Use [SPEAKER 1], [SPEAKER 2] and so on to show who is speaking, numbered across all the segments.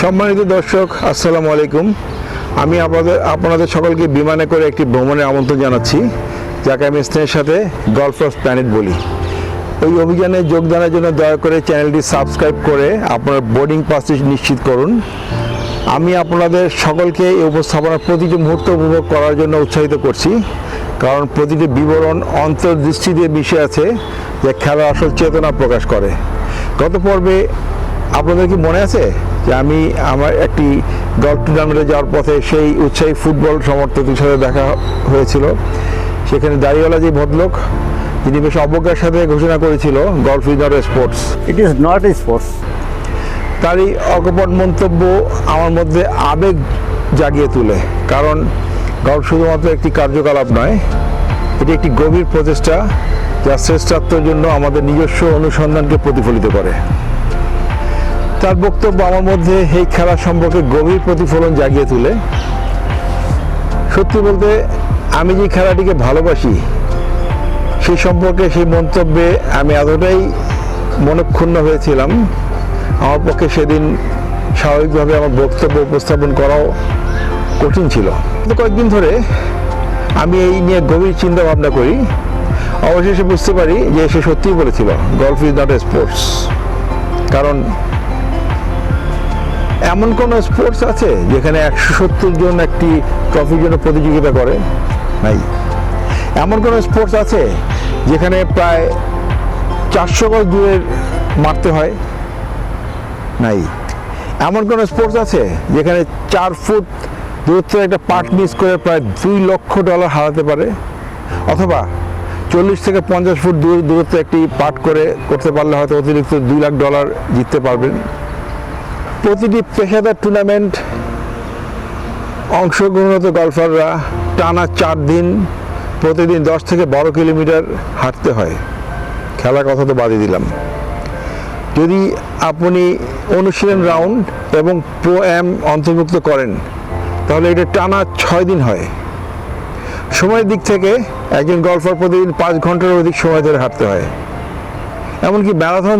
[SPEAKER 1] সম্মানিত দর্শক, আসসালামু আলাইকুম। আমি আপনাদের সকলকে বিমানে করে একটি ভ্রমণের আমন্ত্রণ জানাচ্ছি, যাকে আমি স্নেহের সাথে গল্ফার্স প্ল্যানেট বলি। ওই অভিযানে যোগদানের জন্য দয়া করে চ্যানেলটি সাবস্ক্রাইব করে আপনার বোর্ডিং পাসটি নিশ্চিত করুন। আমি আপনাদের সকলকে এই উপস্থাপনার প্রতিটি মুহূর্ত উপভোগ করার জন্য উৎসাহিত করছি, কারণ প্রতিটি বিবরণ অন্তর্দৃষ্টি দিয়ে মিশে আছে, যে খেলার আসল চেতনা প্রকাশ করে। গত পর্বে আপনাদের কি মনে আছে যে আমি আমার একটি গল্ফ টুর্নামেন্টে যাওয়ার পথে সেই উৎসাহী ফুটবল সমর্থকদের সাথে দেখা হয়েছিল? সেখানে দাড়িওয়ালা যে ভদ্রলোক, তিনি বেশ অবজ্ঞার সাথে ঘোষণা করেছিল golf is not a sports,
[SPEAKER 2] it is not a sports.
[SPEAKER 1] তারই অকপট মন্তব্য আমার মধ্যে আবেগ জাগিয়ে তোলে, কারণ গল্ফ শুধুমাত্র একটি কার্যকলাপ নয়, এটি একটি গভীর প্রচেষ্টা যা শ্রেষ্ঠত্বের জন্য আমাদের নিজস্ব অনুসন্ধানকে প্রতিফলিত করে। তার বক্তব্য আমার মধ্যে এই খেলা সম্পর্কে গভীর প্রতিফলন জাগিয়ে তোলে। সত্যি বলতে, আমি যে খেলাটিকে ভালোবাসি সেই সম্পর্কে সেই মন্তব্যে আমি এতটাই মনক্ষুণ্ণ হয়েছিলাম, আমার পক্ষে সেদিন স্বাভাবিকভাবে আমার বক্তব্য উপস্থাপন করাও কঠিন ছিল। কয়েকদিন ধরে আমি এই নিয়ে গভীর চিন্তা ভাবনা করি, অবশেষে বুঝতে পারি যে সে সত্যিই বলেছিল golf is not a sports. কারণ এমন কোন স্পোর্টস আছে যেখানে 170 জন একটি ট্রফির জন্য প্রতিযোগিতা করে? নাই। এমন কোন স্পোর্টস আছে যেখানে প্রায় 400 গজ দূরে মারতে হয়? নাই। এমন কোন স্পোর্টস আছে যেখানে 4 ফুট দূরত্বের একটা পার্ট মিস করে প্রায় $2 লক্ষ হারাতে পারে? অথবা 40 থেকে 50 ফুট দূরত্বে একটি পার্ট করতে পারলে হয়তো অতিরিক্ত $2 লাখ জিততে পারবেন? প্রতিটি পেশাদার টুর্নামেন্ট অংশগ্রহণরত গল্ফাররা টানা 4 দিন প্রতিদিন 10 থেকে 12 কিলোমিটার হাঁটতে হয়। খেলার কথা তো বাদই দিলাম। যদি আপনি অনুশীলন রাউন্ড এবং প্রো অ্যাম অন্তর্ভুক্ত করেন, তাহলে এটা টানা 6 দিন হয়। সময়ের দিক থেকে একজন গল্ফার প্রতিদিন 5 ঘন্টার অধিক সময় ধরে হাঁটতে হয়। এমনকি ম্যারাথন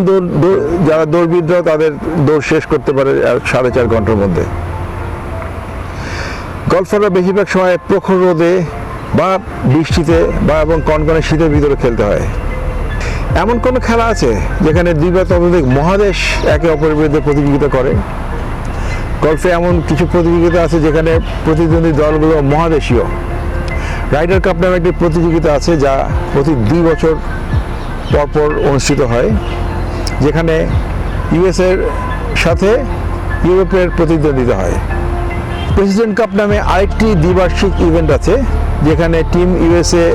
[SPEAKER 1] যারা দৌড়বিদরা তাদের দৌড় শেষ করতে পারে 4.5 ঘন্টার মধ্যে। গল্ফাররা বেশিরভাগ সময় প্রখর রোদে বা বৃষ্টিতে বা এবং কনকনে শীতের ভিতরে খেলতে হয়। এমন কোনো খেলা আছে যেখানে 2 বা ততোধিক মহাদেশ একে অপরের বিরুদ্ধে প্রতিযোগিতা করে? গল্ফে এমন কিছু প্রতিযোগিতা আছে যেখানে প্রতিদ্বন্দ্বী দলগুলো মহাদেশীয়। রাইডার কাপ নামে একটি প্রতিযোগিতা আছে যা প্রতি 2 বছর পরপর অনুষ্ঠিত হয়, যেখানে ইউএসের সাথে ইউরোপের প্রতিদ্বন্দ্বিতা হয়। প্রেসিডেন্ট কাপ নামে আরেকটি দ্বিবার্ষিক ইভেন্ট আছে, যেখানে টিম ইউএসএ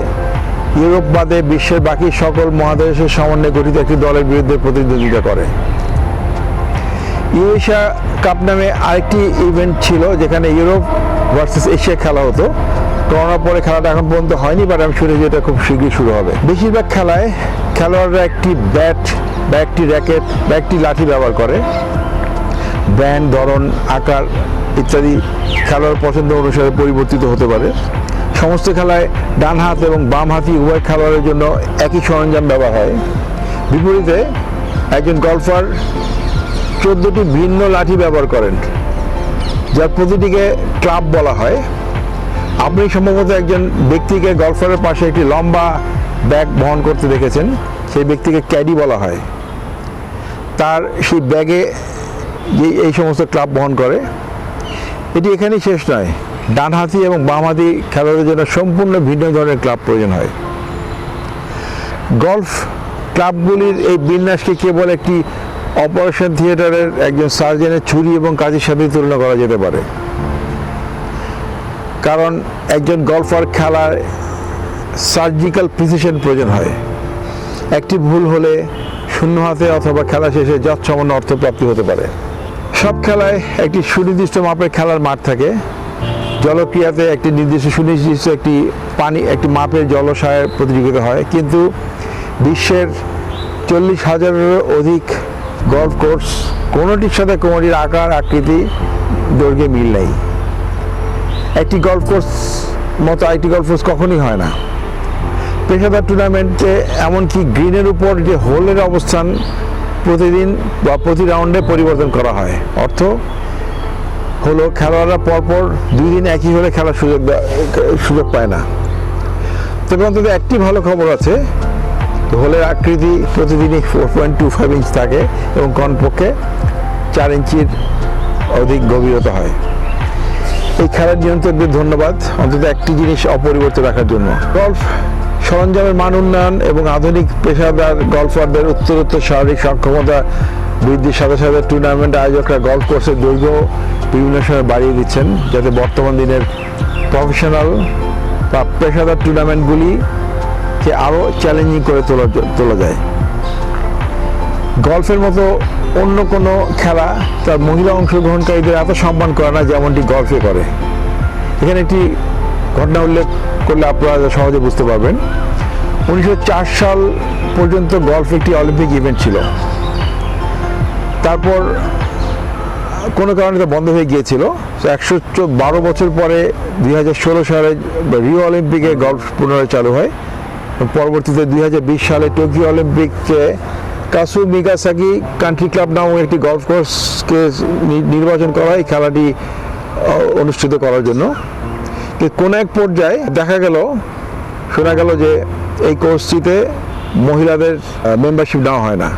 [SPEAKER 1] ইউরোপ বাদে বিশ্বের বাকি সকল মহাদেশের সমন্বয়ে গঠিত একটি দলের বিরুদ্ধে প্রতিদ্বন্দ্বিতা করে। ইউএশিয়া কাপ নামে আরেকটি ইভেন্ট ছিল, যেখানে ইউরোপ ভার্সেস এশিয়া খেলা হতো। করোনার পরে খেলাটা এখন পর্যন্ত হয়নি, বাট আমি শুনেছি এটা খুব শীঘ্রই শুরু হবে। বেশিরভাগ খেলায় খেলোয়াড়রা একটি ব্যাট বা একটি র্যাকেট বা একটি লাঠি ব্যবহার করে। ব্যান্ড, ধরন, আকার ইত্যাদি খেলোয়াড় পছন্দ অনুসারে পরিবর্তিত হতে পারে। সমস্ত খেলায় ডান হাত এবং বাম হাতি উভয় খেলোয়াড়ের জন্য একই সরঞ্জাম ব্যবহার হয়। বিপরীতে একজন গল্ফার 14টি ভিন্ন লাঠি ব্যবহার করেন, যার প্রতিটিকে ক্লাব বলা হয়। আপনি সম্ভবত একজন ব্যক্তিকে গল্ফারের পাশে একটি লম্বা ব্যাগ বহন করতে দেখেছেন, সেই ব্যক্তিকে ক্যাডি বলা হয়। তার সেই ব্যাগে এই সমস্ত ক্লাব বহন করে। এটি এখানেই শেষ নয়, ডানহাতি এবং বামহাতি খেলোয়াড়ের জন্য সম্পূর্ণ ভিন্ন ধরনের ক্লাব প্রয়োজন হয়। গল্ফ ক্লাবগুলির এই বিন্যাসকে কেবল একটি অপারেশন থিয়েটারের একজন সার্জনের ছুরি এবং কাঁচির সাথে তুলনা করা যেতে পারে, কারণ একজন গল্ফার খেলায় সার্জিক্যাল প্রিসিশন প্রয়োজন হয়। একটি ভুল হলে শূন্য হাতে অথবা খেলা শেষে যৎসামান্য অর্থপ্রাপ্তি হতে পারে। সব খেলায় একটি সুনির্দিষ্ট মাপের খেলার মাঠ থাকে। জলক্রিয়াতে একটি সুনির্দিষ্ট একটি মাপের জলাশয়ের প্রতিযোগিতা হয়, কিন্তু বিশ্বের 40,000-এরও অধিক গল্ফ কোর্স কোনোটির সাথে কোনোটির আকার, আকৃতি, দৈর্ঘ্যে মিল নেই। একটি গল্ফ কোর্স মতো আরেকটি গল্ফ কোর্স কখনই হয় না। পেশাদার টুর্নামেন্টে এমনকি গ্রিনের উপর যে হোলের অবস্থান প্রতিদিন বা প্রতি রাউন্ডে পরিবর্তন করা হয়। অর্থ হলো খেলোয়াড়রা পরপর 2 দিন একই হলে খেলার সুযোগ পায় না। তবে অন্তত একটি ভালো খবর আছে, হোলের আকৃতি প্রতিদিনই 4.25 ইঞ্চ থাকে এবং কমপক্ষে 4 ইঞ্চির অধিক গভীরতা হয়। এই খেলার নিয়ন্ত্রকদের ধন্যবাদ অন্তত একটি জিনিস অপরিবর্তিত রাখার জন্য। গল্ফ সরঞ্জামের মান উন্নয়ন এবং আধুনিক পেশাদার গল্ফারদের উত্তরোত্তর শারীরিক সক্ষমতা বৃদ্ধির সাথে সাথে টুর্নামেন্ট আয়োজকরা গল্ফ কোর্সের দৈর্ঘ্য বিভিন্ন সময় বাড়িয়ে দিচ্ছেন, যাতে বর্তমান দিনের প্রফেশনাল বা পেশাদার টুর্নামেন্টগুলিকে আরও চ্যালেঞ্জিং করে তোলা যায়। গল্ফের মতো অন্য কোনো খেলা তার মহিলা অংশগ্রহণকারীদের এত সম্মান করে না যেমনটি গল্ফে করে। এখানে একটি ঘটনা উল্লেখ করলে আপনারা সহজে বুঝতে পারবেন। 1904 সাল পর্যন্ত গল্ফ একটি অলিম্পিক ইভেন্ট ছিল। তারপর কোনো কারণে তা বন্ধ হয়ে গিয়েছিল। 112 বছর পরে 2016 সালে রিও অলিম্পিকে গল্ফ পুনরায় চালু হয়। পরবর্তীতে 2020 সালে টোকিও অলিম্পিকে কাসুমিগাসাকি কান্ট্রি ক্লাব নামক একটি গল্ফ কোর্সকে নির্বাচন করা হয় খেলাটি অনুষ্ঠিত করার জন্য। কোনো এক পর্যায়ে শোনা গেল যে এই কোর্সটিতে মহিলাদের মেম্বারশিপ নেওয়া হয় না।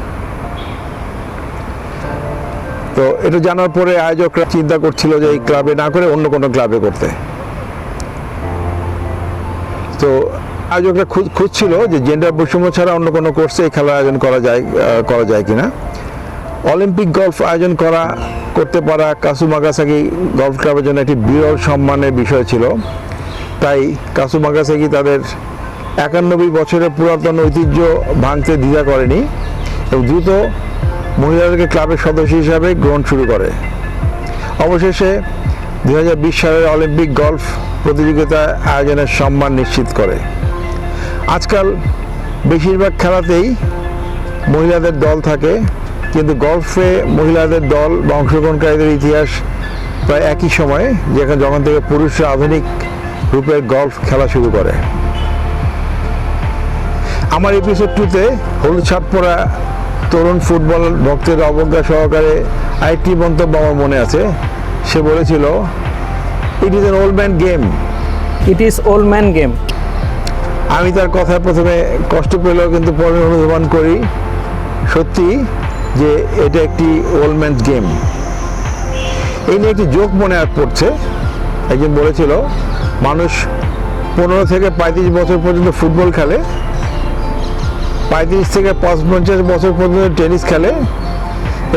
[SPEAKER 1] তো এটা জানার পরে আয়োজকরা চিন্তা করছিল যে এই ক্লাবে না করে অন্য কোনো ক্লাবে করতে। তো আয়োজকরা খুঁজছিল যে জেন্ডার বৈষম্য ছাড়া অন্য কোনো কোর্সে এই খেলার আয়োজন করা যায় কিনা। অলিম্পিক গল্ফ আয়োজন করতে পারা কাসুমাগাসাকি গল্ফ ক্লাবের জন্য একটি বিরল সম্মানের বিষয় ছিল। তাই কাসুমাগাসাকি তাদের 91 বছরের পুরাতন ঐতিহ্য ভাঙতে দ্বিধা করেনি এবং দ্রুত মহিলাদেরকে ক্লাবের সদস্য হিসাবে গ্রহণ শুরু করে। অবশেষে 2020 সালের অলিম্পিক গল্ফ প্রতিযোগিতা আয়োজনের সম্মান নিশ্চিত করে। আজকাল বেশিরভাগ খেলাতেই মহিলাদের দল থাকে, কিন্তু গল্ফে মহিলাদের দল বা অংশগ্রহণকারীদের ইতিহাস প্রায় একই সময়ে, যখন থেকে পুরুষরা আধুনিক রূপের গল্ফ খেলা শুরু করে। আমার এপিসোড 2-তে হলুদ শার্ট পরা তরুণ ফুটবল ভক্তের অবজ্ঞা সহকারে আরেকটি মন্তব্য আমার মনে আছে। সে বলেছিল, it is an old man game.
[SPEAKER 2] It is old man game.
[SPEAKER 1] আমি তার কথায় প্রথমে কষ্ট পেলেও কিন্তু পরে অনুধাবন করি সত্যি যে এটা একটি ওল্ড ম্যানস গেম। এই নিয়ে একটি জোক মনে পড়ছে। একজন বলেছিল, মানুষ 15 থেকে 35 বছর পর্যন্ত ফুটবল খেলে, 35 থেকে 55 বছর পর্যন্ত টেনিস খেলে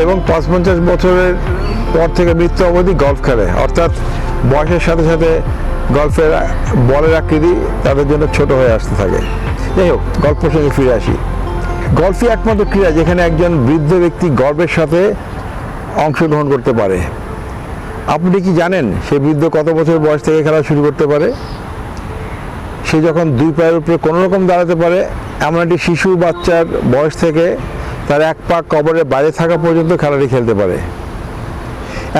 [SPEAKER 1] এবং 55 বছরের পর থেকে মৃত্যু অবধি গল্ফ খেলে। অর্থাৎ বয়সের সাথে সাথে গল্ফের বলের আকৃতি তাদের জন্য ছোট হয়ে আসতে থাকে। যাই হোক, গল্প প্রসঙ্গে ফিরে আসি। গল্ফই একমাত্র ক্রীড়া যেখানে একজন বৃদ্ধ ব্যক্তি গর্বের সাথে অংশগ্রহণ করতে পারে। আপনি কি জানেন সে বৃদ্ধ কত বছর বয়স থেকে খেলা শুরু করতে পারে? সে যখন 2 পায়ের উপরে কোনো রকম দাঁড়াতে পারে এমন একটি শিশু বাচ্চার বয়স থেকে তার 1 পা কবরের বাইরে থাকা পর্যন্ত খেলাটি খেলতে পারে।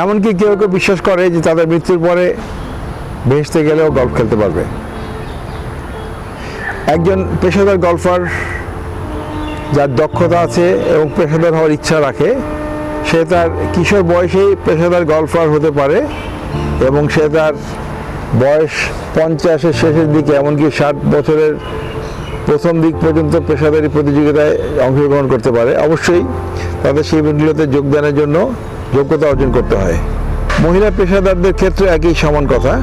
[SPEAKER 1] এমনকি কেউ কেউ বিশ্বাস করে যে তাদের মৃত্যুর পরে ভেসতে গেলেও গল্ফ খেলতে পারবে। একজন পেশাদার গল্ফার যার দক্ষতা আছে এবং পেশাদার হওয়ার ইচ্ছা রাখে, সে তার কিশোর বয়সেই পেশাদার গল্ফার হতে পারে এবং সে তার বয়স 50-এর শেষের দিকে এমনকি 60 বছরের প্রথম দিক পর্যন্ত পেশাদারি প্রতিযোগিতায় অংশগ্রহণ করতে পারে। অবশ্যই তাদের সেই ইভেন্টগুলোতে যোগদানের জন্য যোগ্যতা অর্জন করতে হয়। মহিলা পেশাদারদের ক্ষেত্রে একই সমান কথা।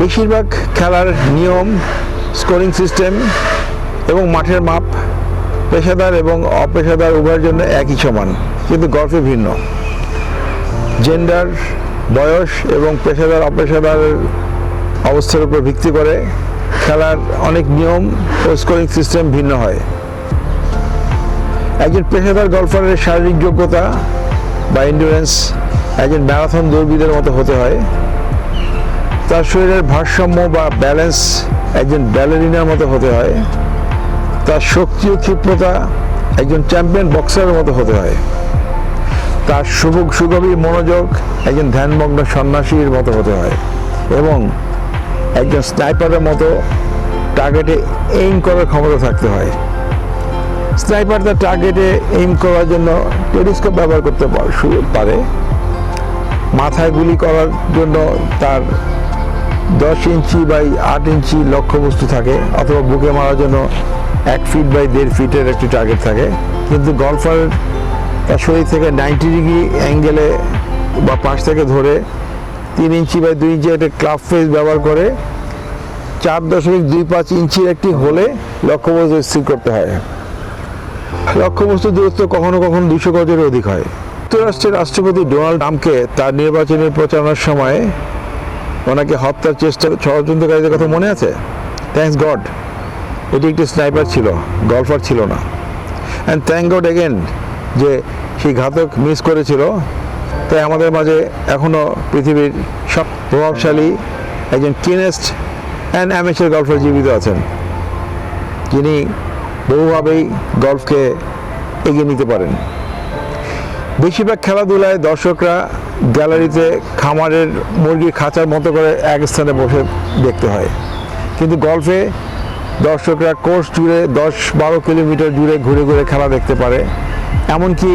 [SPEAKER 1] বেশিরভাগ খেলার নিয়ম, স্কোরিং সিস্টেম এবং মাঠের মাপ পেশাদার এবং অপেশাদার উভয়ের জন্য একই সমান, কিন্তু গল্ফে ভিন্ন। জেন্ডার, বয়স এবং পেশাদার অপেশাদার অবস্থার উপর ভিত্তি করে খেলার অনেক নিয়ম ও স্কোরিং সিস্টেম ভিন্ন হয়। একজন পেশাদার গল্ফারের শারীরিক যোগ্যতা বা এন্ডুরেন্স একজন ম্যারাথন দৌড়বিদের মতো হতে হয়। তার শরীরের ভারসাম্য বা ব্যালেন্স একজন ব্যালেরিনার মতো হতে হয়। তার শক্তি ও ক্ষিপ্রতা একজন চ্যাম্পিয়ন বক্সারের মতো হতে হয়। তার সুগভীর মনোযোগ একজন ধ্যানমগ্ন সন্ন্যাসীর মতো হতে হয় এবং একজন স্নাইপারের মতো টার্গেটে এইম করার ক্ষমতা থাকতে হয়। স্নাইপার তার টার্গেটে এইম করার জন্য টেলিস্কোপ ব্যবহার করতে পারে, মাথায় গুলি করার জন্য তার 10 ইঞ্চি বাই 8 ইঞ্চি লক্ষ্যবস্তু থাকে, অথবা বুকে মারার জন্য 1 ফিট বাই 1.5 ফিটের একটি টার্গেট থাকে। কিন্তু গলফার তার শরীর থেকে 90 ডিগ্রি অ্যাঙ্গেলে বা পাশ থেকে ধরে 3 ইঞ্চি বাই 2 ইঞ্চি একটা ক্লাব ফেস ব্যবহার করে 4.25 ইঞ্চির একটি হোলে লক্ষ্যবস্তু স্থির করতে হয়। লক্ষ্যবস্তুর দূরত্ব কখনো কখনো 200 গজের অধিক হয়। যুক্তরাষ্ট্রের রাষ্ট্রপতি ডোনাল্ড ট্রাম্পকে তার নির্বাচনী প্রচারণার সময় ওনাকে হত্যার চেষ্টার ষড়যন্ত্রকারীদের কথা মনে আছে? থ্যাঙ্কস গড এটি একটি স্নাইপার ছিল, গলফার ছিল না। অ্যান্ড থ্যাঙ্ক গড এগেন যে সেই ঘাতক মিস করেছিল। তাই আমাদের মাঝে এখনও পৃথিবীর সব প্রভাবশালী একজন কিনেস্ট অ্যান্ড অ্যামেচার গলফার জীবিত আছেন, যিনি বহুভাবেই গলফকে এগিয়ে নিতে পারেন। বেশিরভাগ খেলাধুলায় দর্শকরা গ্যালারিতে খামারের মুরগির খাঁচার মতো করে এক স্থানে বসে দেখতে হয়, কিন্তু গলফে দর্শকরা কোর্স জুড়ে 10-12 কিলোমিটার জুড়ে ঘুরে ঘুরে খেলা দেখতে পারে। এমনকি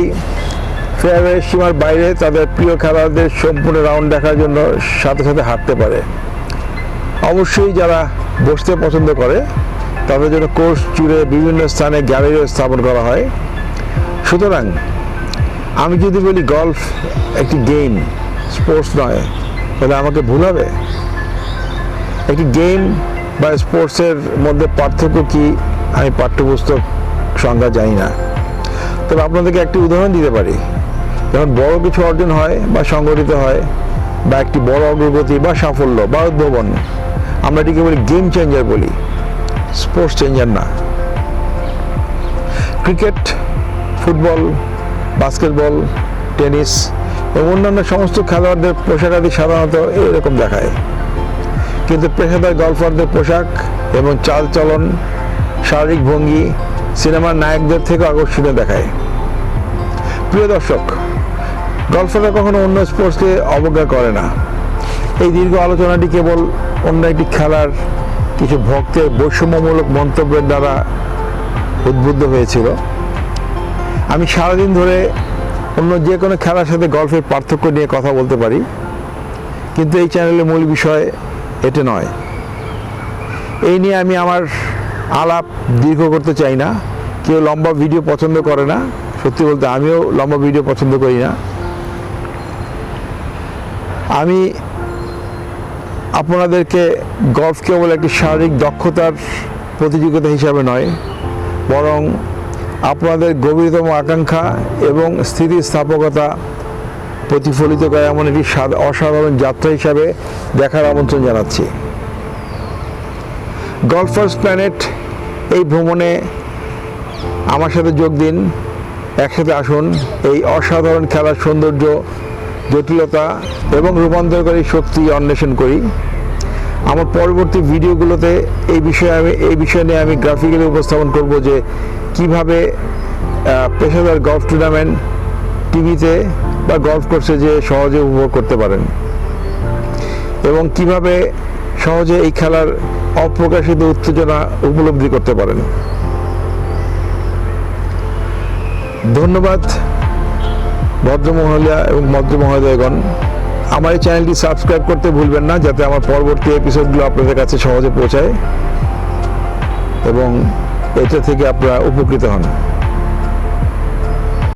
[SPEAKER 1] ফেয়ারওয়ে সীমার বাইরে তাদের প্রিয় খেলোয়াড়দের সম্পূর্ণ রাউন্ড দেখার জন্য সাথে সাথে হাঁটতে পারে। অবশ্যই যারা বসতে পছন্দ করে তাদের জন্য কোর্স জুড়ে বিভিন্ন স্থানে গ্যালারিও স্থাপন করা হয়। সুতরাং আমি যদি বলি গলফ একটি গেম, স্পোর্টস নয়, তাহলে আমাকে ভুল হবে। একটি গেম বা স্পোর্টসের মধ্যে পার্থক্য কি আমি পাঠ্যপুস্তক সংজ্ঞা জানি না। তবে আপনাদেরকে একটি উদাহরণ দিতে পারি। যখন বড় কিছু অর্জন হয় বা সংগঠিত হয়, বা একটি বড় অগ্রগতি বা সাফল্য বা উদ্ভাবন, আমরা এটিকে বলি গেম চেঞ্জার বলি, স্পোর্টস চেঞ্জার না। ক্রিকেট, ফুটবল, বাস্কেটবল, টেনিস এবং অন্যান্য সমস্ত খেলোয়াড়দের পোশাকাদি সাধারণত এরকম দেখায়, কিন্তু পেশাদার গলফারদের পোশাক এবং চালচলন, শারীরিক ভঙ্গি সিনেমার নায়কদের থেকে আকর্ষণীয় দেখায়। প্রিয় দর্শক, গলফাররা কখনো অন্য স্পোর্টসকে অবজ্ঞা করে না। এই দীর্ঘ আলোচনাটি কেবল অন্য একটি খেলার কিছু ভক্তের বৈষম্যমূলক মন্তব্যের দ্বারা উদ্বুদ্ধ হয়েছিল। আমি সারাদিন ধরে অন্য যে কোনো খেলার সাথে গলফের পার্থক্য নিয়ে কথা বলতে পারি, কিন্তু এই চ্যানেলের মূল বিষয় এটা নয়। এই নিয়ে আমি আমার আলাপ দীর্ঘ করতে চাই না। কেউ লম্বা ভিডিও পছন্দ করে না, সত্যি বলতে আমিও লম্বা ভিডিও পছন্দ করি না। আমি আপনাদেরকে গলফ কেবল একটি শারীরিক দক্ষতার প্রতিযোগিতা হিসাবে নয়, বরং আপনাদের গভীরতম আকাঙ্ক্ষা এবং স্থিতিস্থাপকতা প্রতিফলিত করে এমন একটি অসাধারণ যাত্রা হিসাবে দেখার আমন্ত্রণ জানাচ্ছি। গলফার্স প্ল্যানেট এই ভ্রমণে আমার সাথে যোগ দিন, একসাথে আসুন এই অসাধারণ খেলার সৌন্দর্য, জটিলতা এবং রূপান্তরকারী শক্তি অন্বেষণ করি। আমার পরবর্তী ভিডিওগুলোতে এই বিষয় নিয়ে আমি গ্রাফিক্যালি উপস্থাপন করব যে কিভাবে পেশাদার গলফ টুর্নামেন্ট টিভিতে বা গলফ কোর্সে যে সহজে উপভোগ করতে পারেন, এবং কিভাবে সহজে এই খেলার অপ্রকাশিত উত্তেজনা উপলব্ধি করতে পারেন। ধন্যবাদ ভদ্রমহলিয়া এবং ভদ্রমহোদয়গণ। আমার এই চ্যানেলটি সাবস্ক্রাইব করতে ভুলবেন না, যাতে আমার পরবর্তী এপিসোডগুলো আপনাদের কাছে সহজে পৌঁছায় এবং এটা থেকে আপনারা উপকৃত হন।